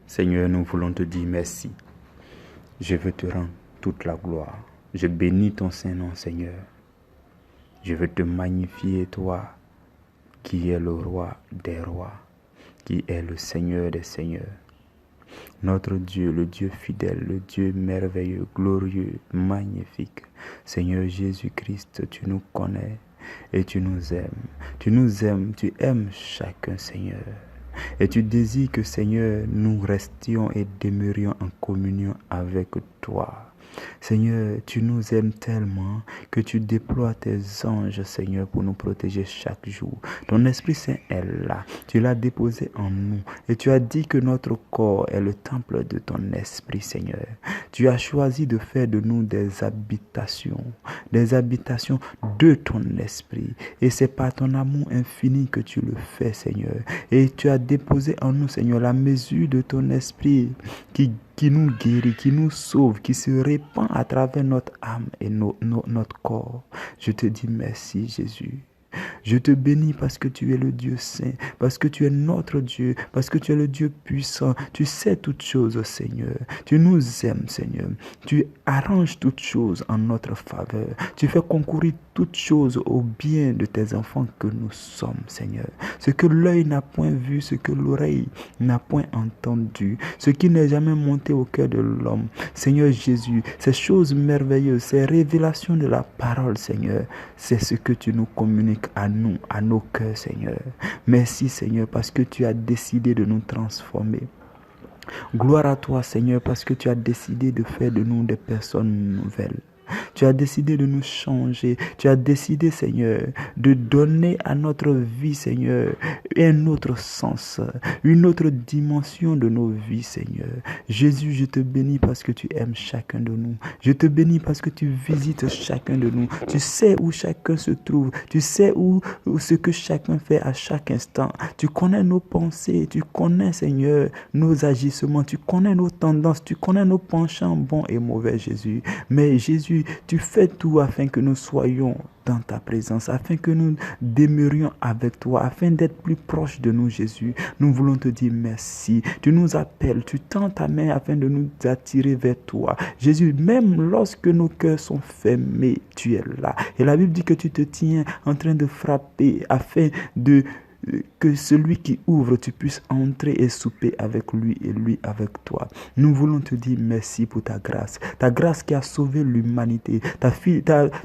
Seigneur, nous voulons te dire merci. Je veux te rendre toute la gloire. Je bénis ton Saint-Nom, Seigneur. Je veux te magnifier, toi, qui es le roi des rois, qui est le Seigneur des seigneurs. Notre Dieu, le Dieu fidèle, le Dieu merveilleux, glorieux, magnifique. Seigneur Jésus-Christ, tu nous connais et tu nous aimes. Tu nous aimes, tu aimes chacun, Seigneur. Et tu désires que, Seigneur, nous restions et demeurions en communion avec toi. Seigneur, tu nous aimes tellement que tu déploies tes anges, Seigneur, pour nous protéger chaque jour. Ton Esprit Saint est là. Tu l'as déposé en nous. Et tu as dit que notre corps est le temple de ton Esprit, Seigneur. Tu as choisi de faire de nous des habitations de ton Esprit. Et c'est par ton amour infini que tu le fais, Seigneur. Et tu as déposé en nous, Seigneur, la mesure de ton Esprit qui nous guérit, qui nous sauve, qui se répand à travers notre âme et notre corps. Je te dis merci, Jésus. Je te bénis parce que tu es le Dieu saint, parce que tu es notre Dieu, parce que tu es le Dieu puissant. Tu sais toutes choses, Seigneur. Tu nous aimes, Seigneur. Tu arranges toutes choses en notre faveur. Tu fais concourir toutes choses au bien de tes enfants que nous sommes, Seigneur. Ce que l'œil n'a point vu, ce que l'oreille n'a point entendu, ce qui n'est jamais monté au cœur de l'homme. Seigneur Jésus, ces choses merveilleuses, ces révélations de la parole, Seigneur, c'est ce que tu nous communiques à nous, à nos cœurs, Seigneur. Merci, Seigneur, parce que tu as décidé de nous transformer. Gloire à toi, Seigneur, parce que tu as décidé de faire de nous des personnes nouvelles. Tu as décidé de nous changer. Tu as décidé, Seigneur, de donner à notre vie, Seigneur, un autre sens, une autre dimension de nos vies, Seigneur. Jésus, je te bénis parce que tu aimes chacun de nous. Je te bénis parce que tu visites chacun de nous. Tu sais où chacun se trouve. Tu sais où ce que chacun fait à chaque instant. Tu connais nos pensées. Tu connais, Seigneur, nos agissements. Tu connais nos tendances. Tu connais nos penchants bons et mauvais, Jésus. Mais Jésus, tu fais tout afin que nous soyons dans ta présence, afin que nous demeurions avec toi, afin d'être plus proches de nous, Jésus. Nous voulons te dire merci. Tu nous appelles, tu tends ta main afin de nous attirer vers toi. Jésus, même lorsque nos cœurs sont fermés, tu es là. Et la Bible dit que tu te tiens en train de frapper afin que celui qui ouvre, tu puisses entrer et souper avec lui et lui avec toi. Nous voulons te dire merci pour ta grâce qui a sauvé l'humanité,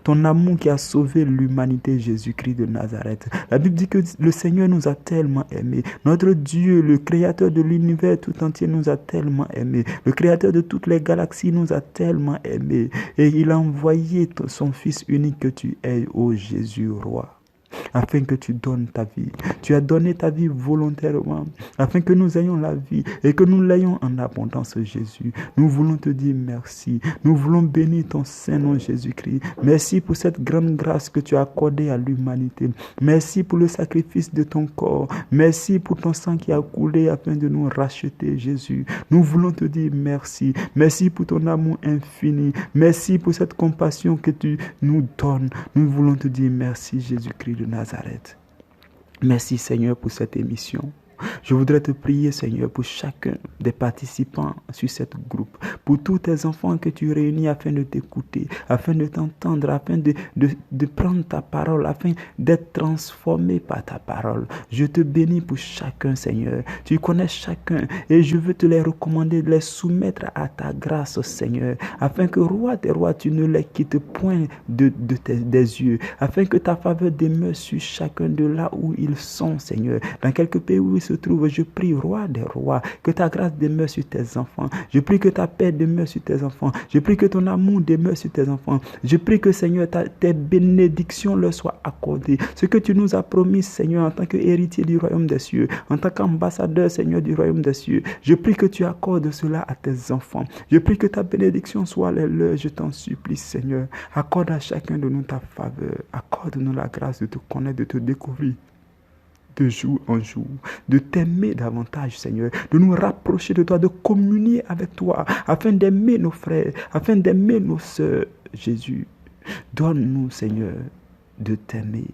ton amour qui a sauvé l'humanité, Jésus-Christ de Nazareth. La Bible dit que le Seigneur nous a tellement aimés. Notre Dieu, le créateur de l'univers tout entier, nous a tellement aimés. Le créateur de toutes les galaxies nous a tellement aimés. Et il a envoyé son Fils unique que tu es, ô Jésus, roi, afin que tu donnes ta vie. Tu as donné ta vie volontairement, afin que nous ayons la vie et que nous l'ayons en abondance, Jésus. Nous voulons te dire merci. Nous voulons bénir ton Saint-Nom, Jésus-Christ. Merci pour cette grande grâce que tu as accordée à l'humanité. Merci pour le sacrifice de ton corps. Merci pour ton sang qui a coulé afin de nous racheter, Jésus. Nous voulons te dire merci. Merci pour ton amour infini. Merci pour cette compassion que tu nous donnes. Nous voulons te dire merci, Jésus-Christ de Nazareth. Merci, Seigneur, pour cette émission. Je voudrais te prier, Seigneur, pour chacun des participants sur cette groupe, pour tous tes enfants que tu réunis afin de t'écouter, afin de t'entendre, afin de prendre ta parole, afin d'être transformé par ta parole. Je te bénis pour chacun, Seigneur. Tu connais chacun et je veux te les recommander, de les soumettre à ta grâce, Seigneur, afin que, roi des rois, tu ne les quittes point des yeux, afin que ta faveur demeure sur chacun de là où ils sont, Seigneur, dans quelques pays où ils se trouve. Je prie, roi des rois, que ta grâce demeure sur tes enfants. Je prie que ta paix demeure sur tes enfants. Je prie que ton amour demeure sur tes enfants. Je prie que, Seigneur, tes bénédictions leur soient accordées. Ce que tu nous as promis, Seigneur, en tant qu'héritier du royaume des cieux, en tant qu'ambassadeur, Seigneur, du royaume des cieux, je prie que tu accordes cela à tes enfants. Je prie que ta bénédiction soit les leurs. Je t'en supplie, Seigneur. Accorde à chacun de nous ta faveur. Accorde-nous la grâce de te connaître, de te découvrir de jour en jour, de t'aimer davantage, Seigneur, de nous rapprocher de toi, de communier avec toi, afin d'aimer nos frères, afin d'aimer nos sœurs. Jésus, donne-nous, Seigneur, de t'aimer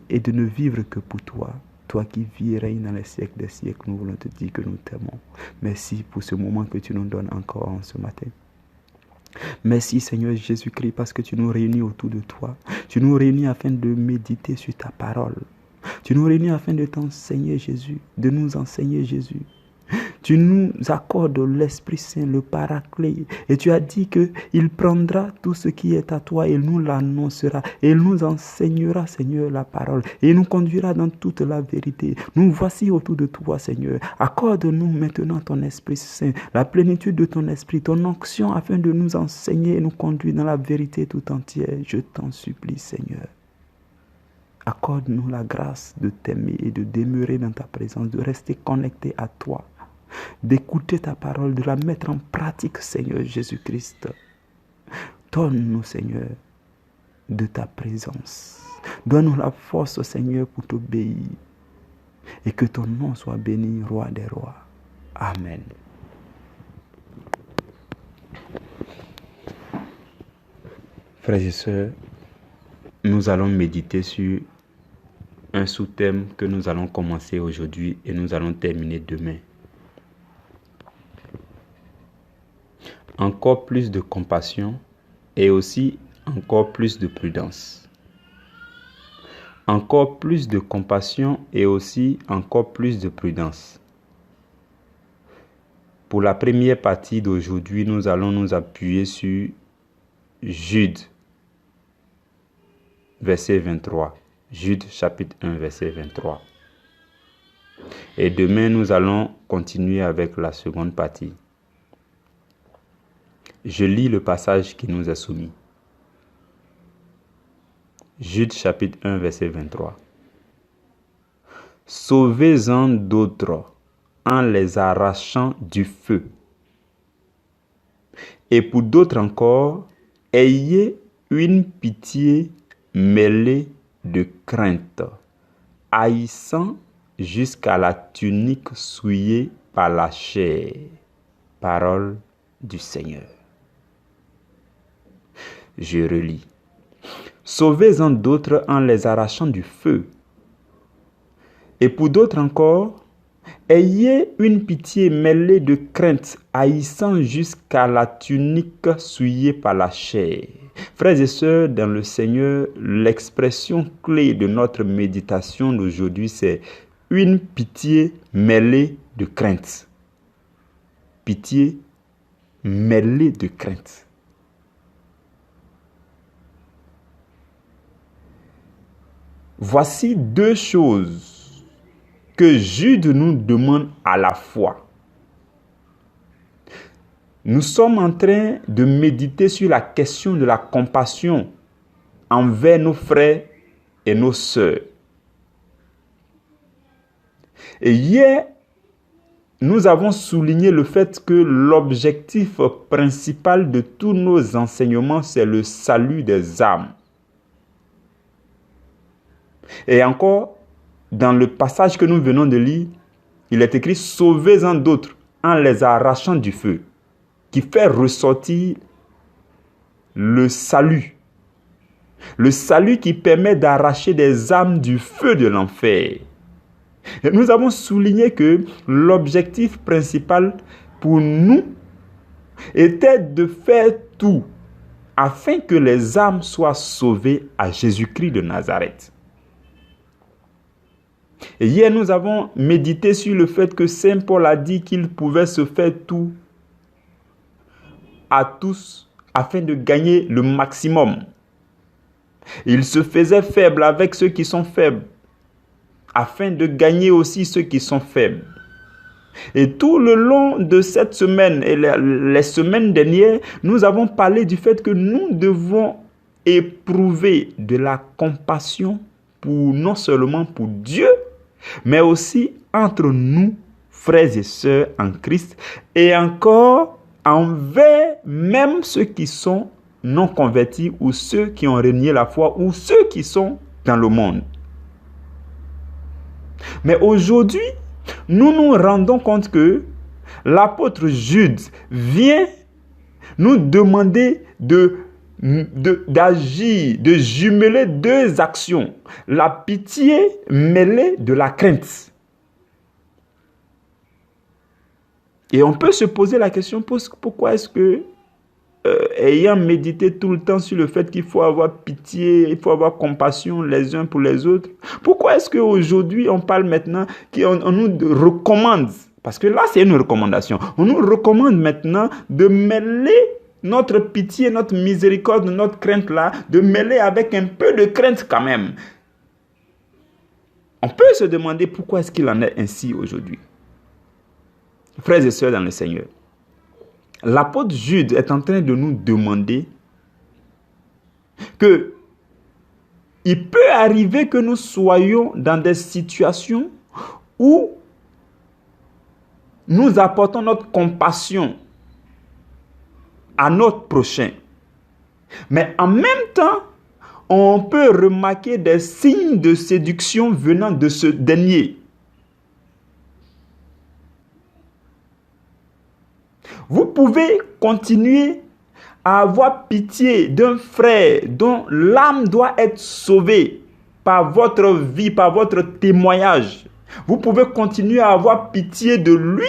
et de ne vivre que pour toi. Toi qui vis et règnes dans les siècles des siècles, nous voulons te dire que nous t'aimons. Merci pour ce moment que tu nous donnes encore en ce matin. Merci Seigneur Jésus-Christ parce que tu nous réunis autour de toi. Tu nous réunis afin de méditer sur ta parole. Tu nous réunis afin de t'enseigner Jésus, de nous enseigner Jésus. Tu nous accordes l'Esprit Saint, le Paraclet. Et tu as dit qu'il prendra tout ce qui est à toi et il nous l'annoncera. Et il nous enseignera, Seigneur, la parole. Et il nous conduira dans toute la vérité. Nous voici autour de toi, Seigneur. Accorde-nous maintenant ton Esprit Saint, la plénitude de ton Esprit, ton onction, afin de nous enseigner et nous conduire dans la vérité tout entière. Je t'en supplie, Seigneur. Accorde-nous la grâce de t'aimer et de demeurer dans ta présence, de rester connecté à toi, d'écouter ta parole, de la mettre en pratique, Seigneur Jésus-Christ. Donne-nous, Seigneur, de ta présence. Donne-nous la force, Seigneur, pour t'obéir. Et que ton nom soit béni, Roi des rois. Amen. Frères et sœurs, nous allons méditer sur un sous-thème que nous allons commencer aujourd'hui et nous allons terminer demain. Encore plus de compassion et aussi encore plus de prudence. Encore plus de compassion et aussi encore plus de prudence. Pour la première partie d'aujourd'hui, nous allons nous appuyer sur Jude, verset 23. Jude, chapitre 1, verset 23. Et demain, nous allons continuer avec la seconde partie. Je lis le passage qui nous est soumis. Jude chapitre 1 verset 23. Sauvez-en d'autres en les arrachant du feu. Et pour d'autres encore, ayez une pitié mêlée de crainte, haïssant jusqu'à la tunique souillée par la chair. Parole du Seigneur. Je relis. Sauvez-en d'autres en les arrachant du feu. Et pour d'autres encore, ayez une pitié mêlée de crainte, haïssant jusqu'à la tunique souillée par la chair. Frères et sœurs, dans le Seigneur, l'expression clé de notre méditation d'aujourd'hui, c'est une pitié mêlée de crainte. Pitié mêlée de crainte. Voici deux choses que Jude nous demande à la fois. Nous sommes en train de méditer sur la question de la compassion envers nos frères et nos sœurs. Et hier, nous avons souligné le fait que l'objectif principal de tous nos enseignements, c'est le salut des âmes. Et encore, dans le passage que nous venons de lire, il est écrit « Sauvez-en d'autres en les arrachant du feu », qui fait ressortir le salut. Le salut qui permet d'arracher des âmes du feu de l'enfer. Et nous avons souligné que l'objectif principal pour nous était de faire tout afin que les âmes soient sauvées à Jésus-Christ de Nazareth. Et hier, nous avons médité sur le fait que Saint Paul a dit qu'il pouvait se faire tout à tous afin de gagner le maximum. Il se faisait faible avec ceux qui sont faibles afin de gagner aussi ceux qui sont faibles. Et tout le long de cette semaine et les semaines dernières, nous avons parlé du fait que nous devons éprouver de la compassion non seulement pour Dieu, mais aussi entre nous, frères et sœurs en Christ, et encore envers même ceux qui sont non convertis ou ceux qui ont renié la foi ou ceux qui sont dans le monde. Mais aujourd'hui, nous nous rendons compte que l'apôtre Jude vient nous demander de d'agir, de jumeler deux actions. La pitié mêlée de la crainte. Et on peut se poser la question, pourquoi est-ce que, ayant médité tout le temps sur le fait qu'il faut avoir pitié, il faut avoir compassion les uns pour les autres, pourquoi est-ce qu'aujourd'hui on parle maintenant, on nous recommande, parce que là c'est une recommandation, on nous recommande maintenant de mêler notre pitié, notre miséricorde, notre crainte là, de mêler avec un peu de crainte quand même. On peut se demander pourquoi est-ce qu'il en est ainsi aujourd'hui. Frères et sœurs dans le Seigneur, l'apôtre Jude est en train de nous demander que il peut arriver que nous soyons dans des situations où nous apportons notre compassion à notre prochain. Mais en même temps, on peut remarquer des signes de séduction venant de ce dernier. Vous pouvez continuer à avoir pitié d'un frère dont l'âme doit être sauvée par votre vie, par votre témoignage. Vous pouvez continuer à avoir pitié de lui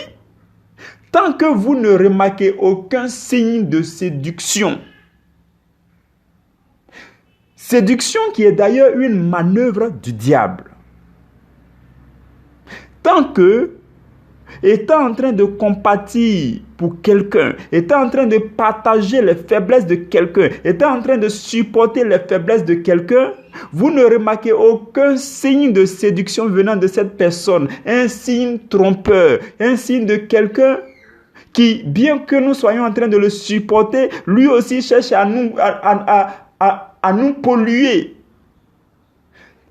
tant que vous ne remarquez aucun signe de séduction. Séduction qui est d'ailleurs une manœuvre du diable. Tant que, étant en train de compatir pour quelqu'un, étant en train de partager les faiblesses de quelqu'un, étant en train de supporter les faiblesses de quelqu'un, vous ne remarquez aucun signe de séduction venant de cette personne, un signe trompeur, un signe de quelqu'un qui, bien que nous soyons en train de le supporter, lui aussi cherche à nous polluer.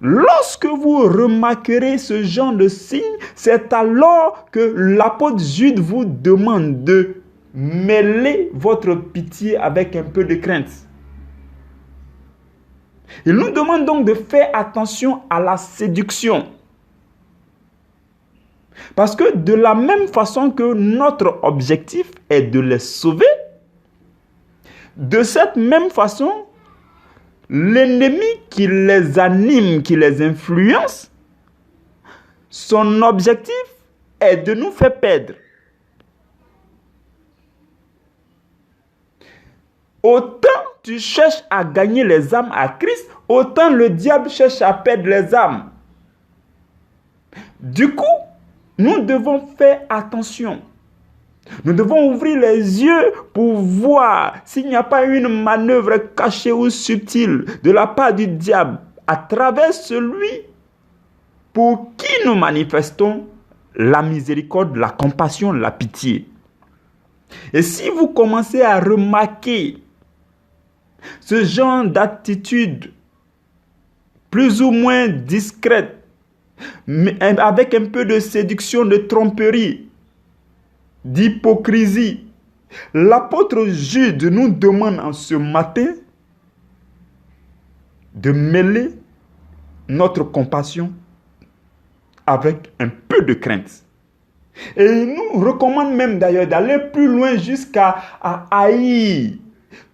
Lorsque vous remarquerez ce genre de signe, c'est alors que l'apôtre Jude vous demande de mêler votre pitié avec un peu de crainte. Il nous demande donc de faire attention à la séduction. Parce que de la même façon que notre objectif est de les sauver, de cette même façon, l'ennemi qui les anime, qui les influence, son objectif est de nous faire perdre. Autant tu cherches à gagner les âmes à Christ, autant le diable cherche à perdre les âmes. Du coup, nous devons faire attention. Nous devons ouvrir les yeux pour voir s'il n'y a pas une manœuvre cachée ou subtile de la part du diable à travers celui pour qui nous manifestons la miséricorde, la compassion, la pitié. Et si vous commencez à remarquer ce genre d'attitude plus ou moins discrète, mais avec un peu de séduction, de tromperie, d'hypocrisie, l'apôtre Jude nous demande en ce matin de mêler notre compassion avec un peu de crainte. Et il nous recommande même d'ailleurs d'aller plus loin jusqu'à haïr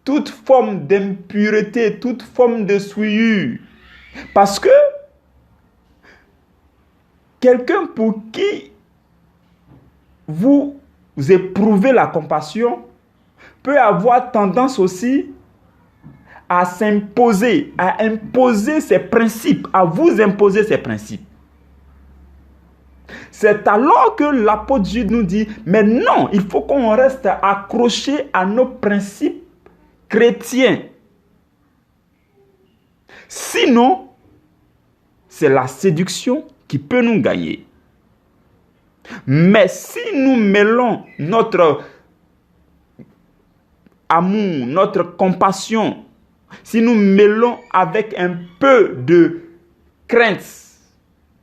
toute forme d'impureté, toute forme de souillure. Parce que quelqu'un pour qui vous éprouvez la compassion peut avoir tendance aussi à s'imposer, à imposer ses principes, à vous imposer ses principes. C'est alors que l'apôtre Jude nous dit, mais non, il faut qu'on reste accroché à nos principes chrétiens. Sinon, c'est la séduction qui peut nous gagner. Mais si nous mêlons notre amour, notre compassion, si nous mêlons avec un peu de crainte,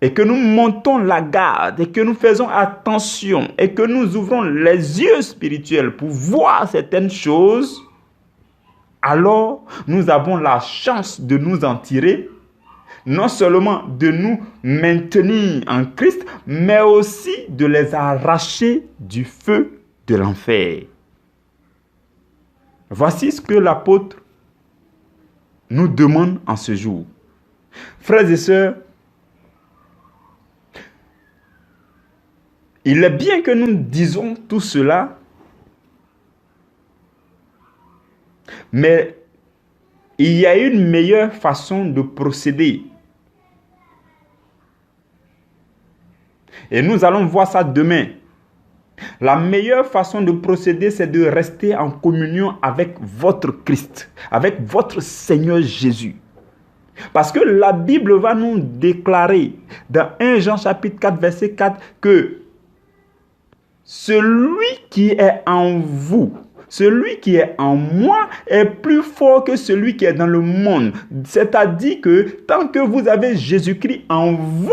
et que nous montons la garde, et que nous faisons attention, et que nous ouvrons les yeux spirituels pour voir certaines choses, alors nous avons la chance de nous en tirer, non seulement de nous maintenir en Christ, mais aussi de les arracher du feu de l'enfer. Voici ce que l'apôtre nous demande en ce jour. Frères et sœurs, il est bien que nous disons tout cela, mais il y a une meilleure façon de procéder. Et nous allons voir ça demain. La meilleure façon de procéder, c'est de rester en communion avec votre Christ, avec votre Seigneur Jésus. Parce que la Bible va nous déclarer dans 1 Jean chapitre 4, verset 4, que celui qui est en vous, celui qui est en moi est plus fort que celui qui est dans le monde. C'est-à-dire que tant que vous avez Jésus-Christ en vous,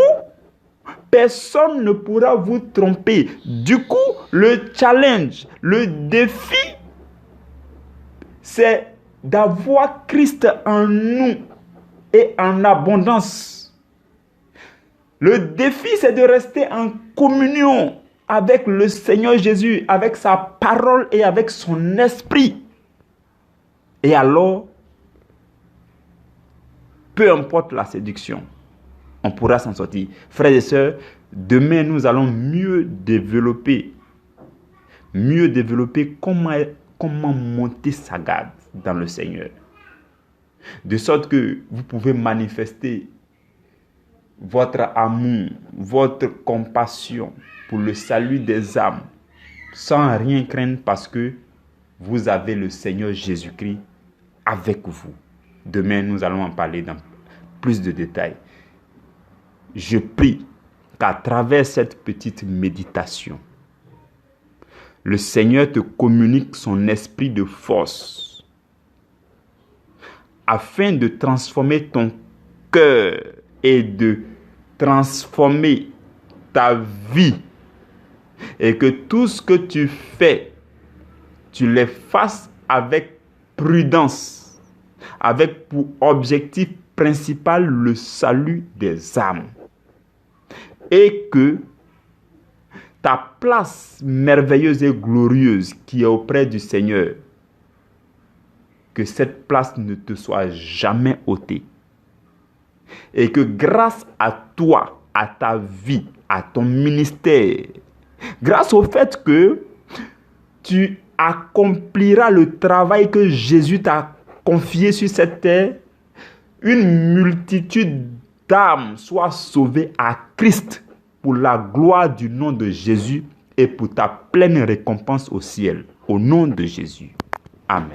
personne ne pourra vous tromper. Du coup, le challenge, le défi, c'est d'avoir Christ en nous et en abondance. Le défi, c'est de rester en communion avec le Seigneur Jésus, avec sa parole et avec son esprit. Et alors, peu importe la séduction, on pourra s'en sortir. Frères et sœurs, demain nous allons mieux développer comment monter sa garde dans le Seigneur. De sorte que vous pouvez manifester votre amour, votre compassion pour le salut des âmes, sans rien craindre parce que vous avez le Seigneur Jésus-Christ avec vous. Demain, nous allons en parler dans plus de détails. Je prie qu'à travers cette petite méditation, le Seigneur te communique son esprit de force afin de transformer ton cœur et de transformer ta vie, et que tout ce que tu fais, tu les fasses avec prudence, avec pour objectif principal le salut des âmes, et que ta place merveilleuse et glorieuse qui est auprès du Seigneur, que cette place ne te soit jamais ôtée, et que grâce à toi, à ta vie, à ton ministère, grâce au fait que tu accompliras le travail que Jésus t'a confié sur cette terre, une multitude d'âmes soient sauvées à Christ pour la gloire du nom de Jésus et pour ta pleine récompense au ciel. Au nom de Jésus. Amen.